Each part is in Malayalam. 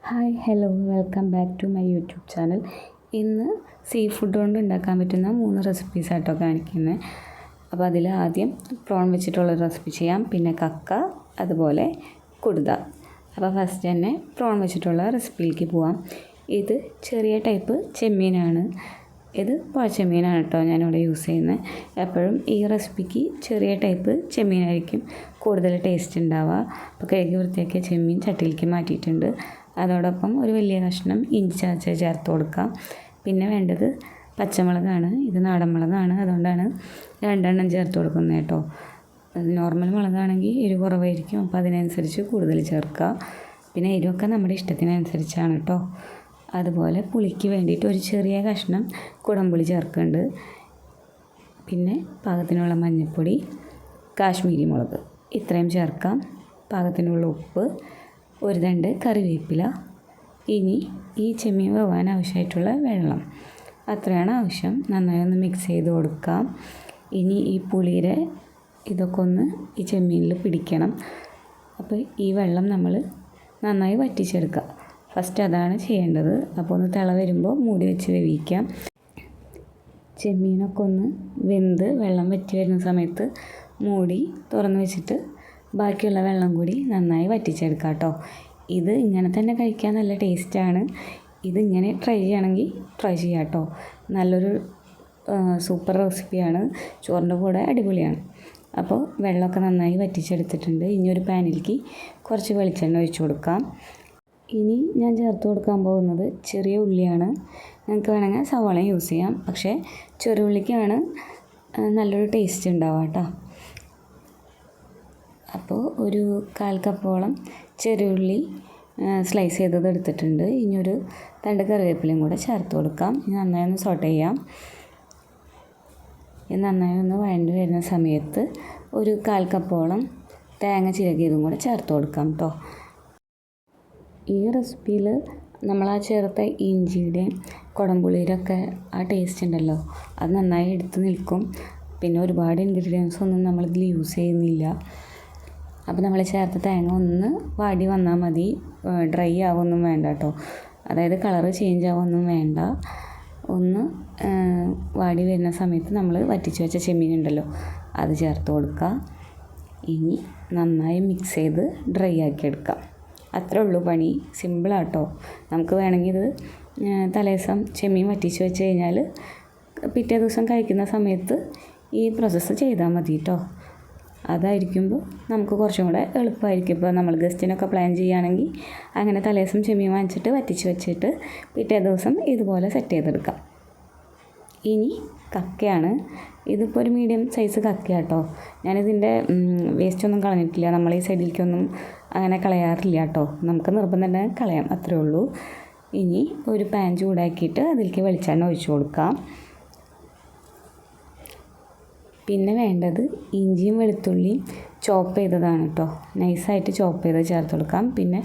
Hi hello welcome back to my YouTube channel. ഇന്ന് സീ ഫുഡ് കൊണ്ട് ഉണ്ടാക്കാൻ പറ്റുന്ന 3 റെസിപ്പീസ് ആയിട്ടോ കാണിക്കുന്നത്. അപ്പോൾ അതിൽ ആദ്യം പ്രോൺ വെച്ചിട്ടുള്ള റെസിപ്പി ചെയ്യാം, പിന്നെ കക്ക, അതുപോലെ കുടുത. അപ്പോൾ ഫസ്റ്റ് തന്നെ പ്രോൺ വെച്ചിട്ടുള്ള റെസിപ്പിയിലേക്ക് പോവാം. ഇത് ചെറിയ ടൈപ്പ് ചെമ്മീനാണ്. ഇത് പുഴച്ചെമ്മീനാണ് കേട്ടോ ഞാനിവിടെ യൂസ് ചെയ്യുന്നത്. എപ്പോഴും ഈ റെസിപ്പിക്ക് ചെറിയ ടൈപ്പ് ചെമ്മീനായിരിക്കും കൂടുതൽ ടേസ്റ്റ് ഉണ്ടാവുക. അപ്പോൾ കഴുകി വൃത്തിയാക്കിയ ചെമ്മീൻ ചട്ടിയിലേക്ക് മാറ്റിയിട്ടുണ്ട്. അതോടൊപ്പം ഒരു വലിയ കഷ്ണം ഇഞ്ചി ചതച്ച് ചേർത്ത് കൊടുക്കാം. പിന്നെ വേണ്ടത് പച്ചമുളകാണ്. ഇത് നാടൻ മുളകാണ്, അതുകൊണ്ടാണ് 2 എണ്ണം ചേർത്ത് കൊടുക്കുന്നത് കേട്ടോ. നോർമൽ മുളകാണെങ്കിൽ എരിവ് കുറവായിരിക്കും, അപ്പോൾ അതിനനുസരിച്ച് കൂടുതൽ ചേർക്കുക. പിന്നെ എരിവൊക്കെ നമ്മുടെ ഇഷ്ടത്തിനനുസരിച്ചാണ് കേട്ടോ. അതുപോലെ പുളിക്ക് വേണ്ടിയിട്ട് ഒരു ചെറിയ കഷ്ണം കുടംപുളി ചേർക്കുന്നുണ്ട്. പിന്നെ പാകത്തിനുള്ള മഞ്ഞൾപ്പൊടി, കാശ്മീരി മുളക് ഇത്രയും ചേർക്കാം. പാകത്തിനുള്ള ഉപ്പ്, ഒരു തണ്ട് കറിവേപ്പില. ഇനി ഈ ചെമ്മീൻ വേവാൻ ആവശ്യമായിട്ടുള്ള വെള്ളം അത്രയാണ് ആവശ്യം. നന്നായി ഒന്ന് മിക്സ് ചെയ്ത് കൊടുക്കാം. ഇനി ഈ പുളിയുടെ ഇതൊക്കെ ഒന്ന് ഈ ചെമ്മീനിൽ പിടിക്കണം. അപ്പോൾ ഈ വെള്ളം നമ്മൾ നന്നായി വറ്റിച്ചെടുക്കുക. ഫസ്റ്റ് അതാണ് ചെയ്യേണ്ടത്. അപ്പോൾ ഒന്ന് തിള വരുമ്പോൾ മൂടി വെച്ച് വേവിക്കാം. ചെമ്മീനൊക്കെ ഒന്ന് വെന്ത് വെള്ളം വറ്റി വരുന്ന സമയത്ത് മൂടി തുറന്ന് വെച്ചിട്ട് ബാക്കിയുള്ള വെള്ളം കൂടി നന്നായി വറ്റിച്ചെടുക്കാം കേട്ടോ. ഇത് ഇങ്ങനെ തന്നെ കഴിക്കാൻ നല്ല ടേസ്റ്റാണ്. ഇതിങ്ങനെ ട്രൈ ചെയ്യണമെങ്കിൽ ട്രൈ ചെയ്യാം കേട്ടോ. നല്ലൊരു സൂപ്പർ റെസിപ്പിയാണ്. ചോറിൻ്റെ കൂടെ അടിപൊളിയാണ്. അപ്പോൾ വെള്ളമൊക്കെ നന്നായി വറ്റിച്ചെടുത്തിട്ടുണ്ട്. ഇനി ഒരു പാനിലേക്ക് കുറച്ച് വെളിച്ചെണ്ണ ഒഴിച്ച് കൊടുക്കാം. ഇനി ഞാൻ ചേർത്ത് കൊടുക്കാൻ പോകുന്നത് ചെറിയ ഉള്ളിയാണ്. നിങ്ങൾക്ക് വേണമെങ്കിൽ സവാള യൂസ് ചെയ്യാം, പക്ഷേ ചെറിയ ഉള്ളിക്കാണ് നല്ലൊരു ടേസ്റ്റ് ഉണ്ടാവുക കേട്ടോ. അപ്പോൾ ഒരു 1/4 കപ്പോളം ചെറിയുള്ളി സ്ലൈസ് ചെയ്തത് എടുത്തിട്ടുണ്ട്. ഇനി ഒരു 2 കറിവേപ്പിലയും കൂടെ ചേർത്ത് കൊടുക്കാം. ഇനി നന്നായി ഒന്ന് സോട്ട് ചെയ്യാം. ഇത് നന്നായി ഒന്ന് വഴണ്ട് വരുന്ന സമയത്ത് ഒരു 1/4 കപ്പോളം തേങ്ങ ചിരകിയതും കൂടെ ചേർത്ത് കൊടുക്കാം കേട്ടോ. ഈ റെസിപ്പിയിൽ നമ്മൾ ചേർത്ത ഇഞ്ചിയുടെയും കുടംപുളിയുടെ ഒക്കെ ആ ടേസ്റ്റ് ഉണ്ടല്ലോ, അത് നന്നായി എടുത്ത് നിൽക്കും. പിന്നെ ഒരുപാട് ഇൻഗ്രീഡിയൻസ് ഒന്നും നമ്മളിതിൽ യൂസ് ചെയ്യുന്നില്ല. അപ്പോൾ നമ്മൾ ചേർത്ത തേങ്ങ ഒന്ന് വാടി വന്നാൽ മതി. ഡ്രൈ ആവുമൊന്നും വേണ്ട കേട്ടോ. അതായത് കളറ് ചേഞ്ച് ആവുമൊന്നും വേണ്ട. ഒന്ന് വാടി വരുന്ന സമയത്ത് നമ്മൾ വറ്റിച്ച് വെച്ച ചെമ്മീൻ ഉണ്ടല്ലോ, അത് ചേർത്ത് കൊടുക്കുക. ഇനി നന്നായി മിക്സ് ചെയ്ത് ഡ്രൈ ആക്കി എടുക്കാം. അത്രേ ഉള്ളൂ പണി. സിമ്പിളാട്ടോ. നമുക്ക് വേണമെങ്കിൽ ഇത് തലേദിവസം ചെമ്മീൻ വറ്റിച്ച് വെച്ച് കഴിഞ്ഞാൽ പിറ്റേ ദിവസം കഴിക്കുന്ന സമയത്ത് ഈ പ്രോസസ്സ് ചെയ്താൽ മതി കേട്ടോ. അതായിരിക്കുമ്പോൾ നമുക്ക് കുറച്ചും കൂടെ എളുപ്പമായിരിക്കും. ഇപ്പോൾ നമ്മൾ ഗസ്റ്റിനൊക്കെ പ്ലാൻ ചെയ്യുകയാണെങ്കിൽ അങ്ങനെ തലേദിവസം ചെമ്മീൻ വാങ്ങിച്ചിട്ട് വറ്റിച്ച് വെച്ചിട്ട് പിറ്റേ ദിവസം ഇതുപോലെ സെറ്റ് ചെയ്തെടുക്കാം. ഇനി കക്കയാണ്. ഇതിപ്പോൾ ഒരു മീഡിയം സൈസ് കക്കയാട്ടോ. ഞാനിതിൻ്റെ വേസ്റ്റൊന്നും കളഞ്ഞിട്ടില്ല. നമ്മൾ ഈ സൈഡിലേക്കൊന്നും അങ്ങനെ കളയാറില്ല കേട്ടോ. നമുക്ക് നിർബന്ധം തന്നെ കളയാം, അത്രേ ഉള്ളൂ. ഇനി ഒരു പാൻ ചൂടാക്കിയിട്ട് അതിലേക്ക് വെളിച്ചെണ്ണ ഒഴിച്ച് കൊടുക്കാം. പിന്നെ വേണ്ടത് ഇഞ്ചിയും വെളുത്തുള്ളിയും ചോപ്പ് ചെയ്തതാണ് കേട്ടോ. നൈസായിട്ട് ചോപ്പ് ചെയ്ത് ചേർത്ത് കൊടുക്കാം. പിന്നെ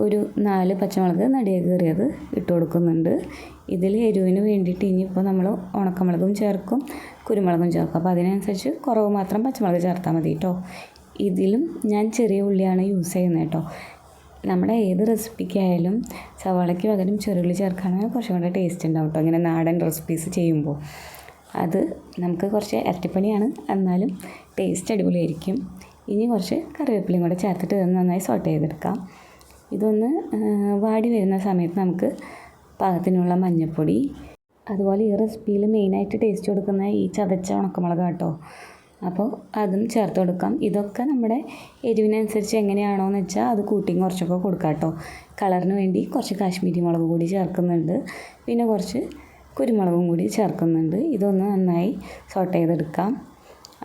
ഒരു 4 പച്ചമുളക് നടുകെ കീറിയത് ഇട്ട് കൊടുക്കുന്നുണ്ട്. ഇതിൽ എരിവിന് വേണ്ടിയിട്ട് ഇനിയിപ്പോൾ നമ്മൾ ഉണക്കമുളകും ചേർക്കും, കുരുമുളകും ചേർക്കും. അപ്പോൾ അതിനനുസരിച്ച് കുറവ് മാത്രം പച്ചമുളക് ചേർത്താൽ മതി കേട്ടോ. ഇതിലും ഞാൻ ചെറിയ ഉള്ളിയാണ് യൂസ് ചെയ്യുന്നത് കേട്ടോ. നമ്മുടെ ഏത് റെസിപ്പിക്കായാലും സവാളയ്ക്ക് പകരം ചെറുള്ളി ചേർക്കുകയാണെങ്കിൽ കുറച്ചും കൂടെ ടേസ്റ്റ് ഉണ്ടാവും കേട്ടോ. ഇങ്ങനെ നാടൻ റെസിപ്പീസ് ചെയ്യുമ്പോൾ അത് നമുക്ക് കുറച്ച് ഇരട്ടിപ്പണിയാണ്, എന്നാലും ടേസ്റ്റ് അടിപൊളിയായിരിക്കും. ഇനി കുറച്ച് കറിവേപ്പിലയും കൂടെ ചേർത്തിട്ട് ഇതൊന്ന് നന്നായി സോട്ട് ചെയ്തെടുക്കാം. ഇതൊന്ന് വാടി വരുന്ന സമയത്ത് നമുക്ക് പാകത്തിനുള്ള മഞ്ഞൾപ്പൊടി, അതുപോലെ ഈ റെസിപ്പിയിൽ മെയിനായിട്ട് ടേസ്റ്റ് കൊടുക്കുന്ന ഈ ചതച്ച ഉണക്കമുളക് കേട്ടോ. അപ്പോൾ അതും ചേർത്ത് കൊടുക്കാം. ഇതൊക്കെ നമ്മുടെ എരിവിനനുസരിച്ച് എങ്ങനെയാണോയെന്ന് വെച്ചാൽ അത് കൂട്ടിയും കുറച്ചൊക്കെ കൊടുക്കാം കേട്ടോ. കളറിന് വേണ്ടി കുറച്ച് കാശ്മീരി മുളക് കൂടി ചേർക്കുന്നുണ്ട്. പിന്നെ കുറച്ച് കുരുമുളകും കൂടി ചേർക്കുന്നുണ്ട്. ഇതൊന്ന് നന്നായി സോട്ട് ചെയ്തെടുക്കാം.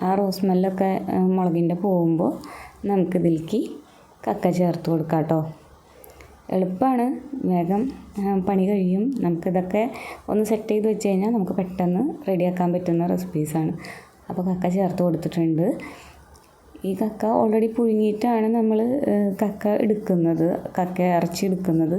ആ റോസ് സ്മെല്ലൊക്കെ മുളകിൻ്റെ പോകുമ്പോൾ നമുക്കിതിലേക്ക് കക്ക ചേർത്ത് കൊടുക്കാം കേട്ടോ. എളുപ്പമാണ്, വേഗം പണി കഴിയും. നമുക്കിതൊക്കെ ഒന്ന് സെറ്റ് ചെയ്ത് വെച്ച് കഴിഞ്ഞാൽ നമുക്ക് പെട്ടെന്ന് റെഡിയാക്കാൻ പറ്റുന്ന റെസിപ്പീസാണ്. അപ്പോൾ കക്ക ചേർത്ത് കൊടുത്തിട്ടുണ്ട്. ഈ കക്ക ഓൾറെഡി പുഴുങ്ങിയിട്ടാണ് നമ്മൾ കക്ക എടുക്കുന്നത്, കക്ക ഇറച്ചി എടുക്കുന്നത്.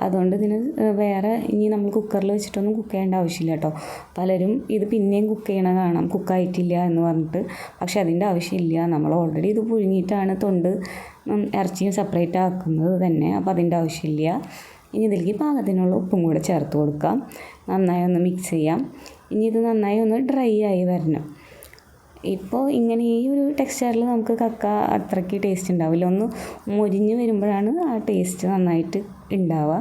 അതുകൊണ്ട് ഇതിന് വേറെ ഇനി നമ്മൾ കുക്കറിൽ വെച്ചിട്ടൊന്നും കുക്ക് ചെയ്യേണ്ട ആവശ്യമില്ല കേട്ടോ. പലരും ഇത് പിന്നെയും കുക്ക് ചെയ്യണ കാണാം, കുക്കായിട്ടില്ല എന്ന് പറഞ്ഞിട്ട്. പക്ഷെ അതിൻ്റെ ആവശ്യമില്ല. നമ്മൾ ഓൾറെഡി ഇത് പുഴുങ്ങിയിട്ടാണ് തൊണ്ട് ഇറച്ചിയും സെപ്പറേറ്റ് ആക്കുന്നത് തന്നെ. അപ്പോൾ അതിൻ്റെ ആവശ്യമില്ല. ഇനി ഇതിലേക്ക് പാകത്തിനുള്ള ഉപ്പും കൂടെ ചേർത്ത് കൊടുക്കാം. നന്നായി ഒന്ന് മിക്സ് ചെയ്യാം. ഇനി ഇത് നന്നായി ഒന്ന് ഡ്രൈ ആയി വരണം. ഇപ്പോൾ ഇങ്ങനെ ഈ ഒരു ടെക്സ്ചറിൽ നമുക്ക് കക്ക അത്രയ്ക്ക് ടേസ്റ്റ് ഉണ്ടാവില്ല. ഒന്ന് മൊരിഞ്ഞ് വരുമ്പോഴാണ് ആ ടേസ്റ്റ് നന്നായിട്ട് ഉണ്ടാവുക.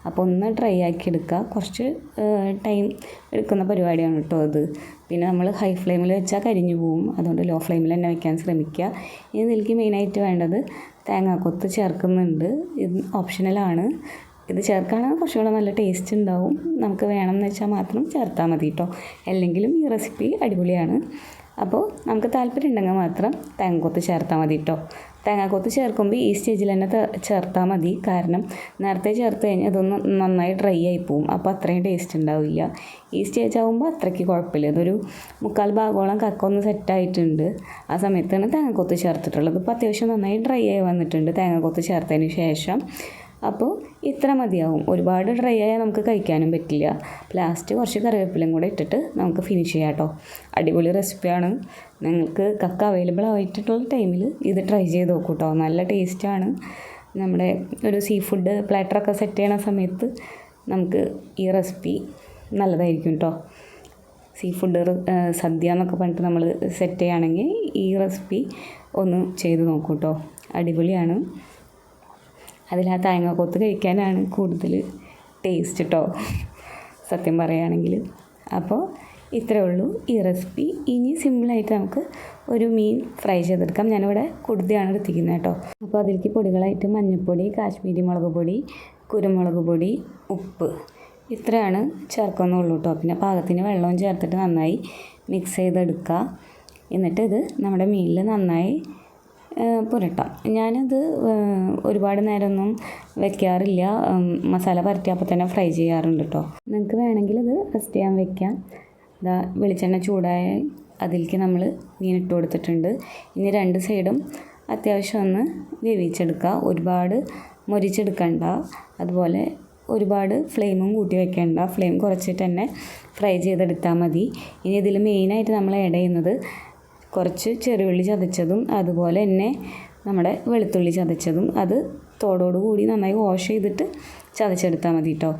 അപ്പോൾ ഒന്ന് ഡ്രൈ ആക്കി എടുക്കുക. കുറച്ച് ടൈം എടുക്കുന്ന പരിപാടിയാണ് കേട്ടോ ഇത്. പിന്നെ നമ്മൾ ഹൈ ഫ്ലെയിമിൽ വെച്ചാൽ കരിഞ്ഞു പോവും. അതുകൊണ്ട് ലോ ഫ്ലെയിമിൽ തന്നെ വയ്ക്കാൻ ശ്രമിക്കുക. ഇനി ഇതിലേക്ക് മെയിനായിട്ട് വേണ്ടത് തേങ്ങാക്കൊത്ത് ചേർക്കുന്നുണ്ട്. ഇത് ഓപ്ഷണലാണ്. ഇത് ചേർക്കുകയാണെങ്കിൽ കുറച്ചുകൂടെ നല്ല ടേസ്റ്റ് ഉണ്ടാവും. നമുക്ക് വേണമെന്ന് വെച്ചാൽ മാത്രം ചേർത്താൽ മതി കേട്ടോ. അല്ലെങ്കിലും ഈ റെസിപ്പി അടിപൊളിയാണ്. അപ്പോൾ നമുക്ക് താല്പര്യം ഉണ്ടെങ്കിൽ മാത്രം തേങ്ങാക്കൊത്ത് ചേർത്താൽ മതി കേട്ടോ. തേങ്ങാക്കൊത്ത് ചേർക്കുമ്പോൾ ഈ സ്റ്റേജിൽ തന്നെ ചേർത്താൽ മതി. കാരണം നേരത്തെ ചേർത്ത് കഴിഞ്ഞാൽ അതൊന്ന് നന്നായി ഡ്രൈ ആയി പോവും. അപ്പോൾ അത്രയും ടേസ്റ്റ് ഉണ്ടാവില്ല. ഈ സ്റ്റേജ് ആകുമ്പോൾ അത്രയ്ക്ക് കുഴപ്പമില്ല. ഇതൊരു 3/4 ഭാഗോളം കക്ക ഒന്ന് സെറ്റായിട്ടുണ്ട്. ആ സമയത്താണ് തേങ്ങാക്കൊത്ത് ചേർത്തിട്ടുള്ളത്. ഇപ്പോൾ അത്യാവശ്യം നന്നായി ഡ്രൈ ആയി വന്നിട്ടുണ്ട് തേങ്ങാക്കൊത്ത് ചേർത്തതിന് ശേഷം. അപ്പോൾ ഇത്ര മതിയാവും. ഒരുപാട് ഡ്രൈ ആയാൽ നമുക്ക് കഴിക്കാനും പറ്റില്ല. ലാസ്റ്റ് കുറച്ച് കറിവേപ്പിലയും കൂടെ ഇട്ടിട്ട് നമുക്ക് ഫിനിഷ് ചെയ്യാം കേട്ടോ. അടിപൊളി റെസിപ്പിയാണ്. നിങ്ങൾക്ക് കക്ക അവൈലബിൾ ആയിട്ടുള്ള ടൈമിൽ ഇത് ട്രൈ ചെയ്ത് നോക്കൂ കേട്ടോ. നല്ല ടേസ്റ്റാണ്. നമ്മുടെ ഒരു സീ ഫുഡ് പ്ലാറ്ററൊക്കെ സെറ്റ് ചെയ്യണ സമയത്ത് നമുക്ക് ഈ റെസിപ്പി നല്ലതായിരിക്കും കേട്ടോ. സീ ഫുഡ് സദ്യ എന്നൊക്കെ പറഞ്ഞിട്ട് നമ്മൾ സെറ്റ് ചെയ്യുകയാണെങ്കിൽ ഈ റെസിപ്പി ഒന്ന് ചെയ്ത് നോക്കൂ കേട്ടോ. അടിപൊളിയാണ്. അതിൽ ആ തേങ്ങാക്കൊത്ത് കഴിക്കാനാണ് കൂടുതൽ ടേസ്റ്റ് കേട്ടോ, സത്യം പറയുകയാണെങ്കിൽ. അപ്പോൾ ഇത്രയേ ഉള്ളൂ ഈ റെസിപ്പി. ഇനി സിമ്പിളായിട്ട് നമുക്ക് ഒരു മീൻ ഫ്രൈ ചെയ്തെടുക്കാം. ഞാനിവിടെ കുടുതയാണ് എടുത്തിരിക്കുന്നത് കേട്ടോ. അപ്പോൾ അതിലേക്ക് പൊടികളായിട്ട് മഞ്ഞൾപ്പൊടി, കാശ്മീരി മുളക് പൊടി, കുരുമുളക് പൊടി, ഉപ്പ് ഇത്രയാണ് ചേർക്കുന്നുള്ളൂ കേട്ടോ. പിന്നെ പാകത്തിന് വെള്ളവും ചേർത്തിട്ട് നന്നായി മിക്സ് ചെയ്തെടുക്കുക. എന്നിട്ട് ഇത് നമ്മുടെ മീനിൽ നന്നായി പുരട്ടാം. ഞാനത് ഒരുപാട് നേരമൊന്നും വെക്കാറില്ല. മസാല പരട്ടിയപ്പോൾ തന്നെ ഫ്രൈ ചെയ്യാറുണ്ട് കേട്ടോ. നിങ്ങൾക്ക് വേണമെങ്കിൽ ഇത് റെസ്റ്റ് ചെയ്യാൻ വെക്കാം. ഇതാ വെളിച്ചെണ്ണ ചൂടായ അതിലേക്ക് നമ്മൾ മീനിട്ട് കൊടുത്തിട്ടുണ്ട്. ഇനി 2 സൈഡും അത്യാവശ്യം ഒന്ന് വേവിച്ചെടുക്കുക. ഒരുപാട് മൊരിച്ചെടുക്കണ്ട. അതുപോലെ ഒരുപാട് ഫ്ലെയിമും കൂട്ടി വെക്കേണ്ട. ഫ്ലെയിം കുറച്ചിട്ട് തന്നെ ഫ്രൈ ചെയ്തെടുത്താൽ മതി. ഇനി ഇതിൽ മെയിനായിട്ട് നമ്മൾ ആഡ് ചെയ്യുന്നത് കുറച്ച് ചെറുള്ളി ചതച്ചതും അതുപോലെ തന്നെ നമ്മുടെ വെളുത്തുള്ളി ചതച്ചതും. അത് തോടോടുകൂടി നന്നായി വാഷ് ചെയ്തിട്ട് ചതച്ചെടുത്താൽ മതി കേട്ടോ.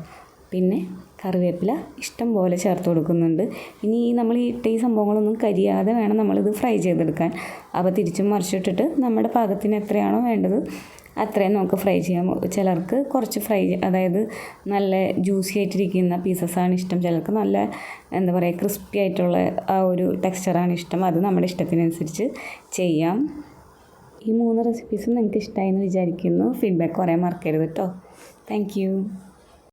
പിന്നെ കറിവേപ്പില ഇഷ്ടം പോലെ ചേർത്ത് കൊടുക്കുന്നുണ്ട്. ഇനി നമ്മൾ ഇട്ട ഈ സംഭവങ്ങളൊന്നും കരിയാതെ വേണം നമ്മളിത് ഫ്രൈ ചെയ്തെടുക്കാൻ. അപ്പോൾ തിരിച്ചും മറിച്ചിട്ടിട്ട് നമ്മുടെ പാകത്തിന് എത്രയാണോ വേണ്ടത് അത്രയും നമുക്ക് ഫ്രൈ ചെയ്യാം. ചിലർക്ക് കുറച്ച് ഫ്രൈ, അതായത് നല്ല ജ്യൂസി ആയിട്ടിരിക്കുന്ന പീസസാണ് ഇഷ്ടം. ചിലർക്ക് നല്ല എന്താ പറയുക ക്രിസ്പി ആയിട്ടുള്ള ആ ഒരു ടെക്സ്ചറാണ് ഇഷ്ടം. അത് നമ്മുടെ ഇഷ്ടത്തിനനുസരിച്ച് ചെയ്യാം. ഈ 3 റെസിപ്പീസും നിങ്ങൾക്ക് ഇഷ്ടമായി എന്ന് വിചാരിക്കുന്നു. ഫീഡ്ബാക്ക് പറയാൻ മറക്കരുത് കേട്ടോ. Thank you.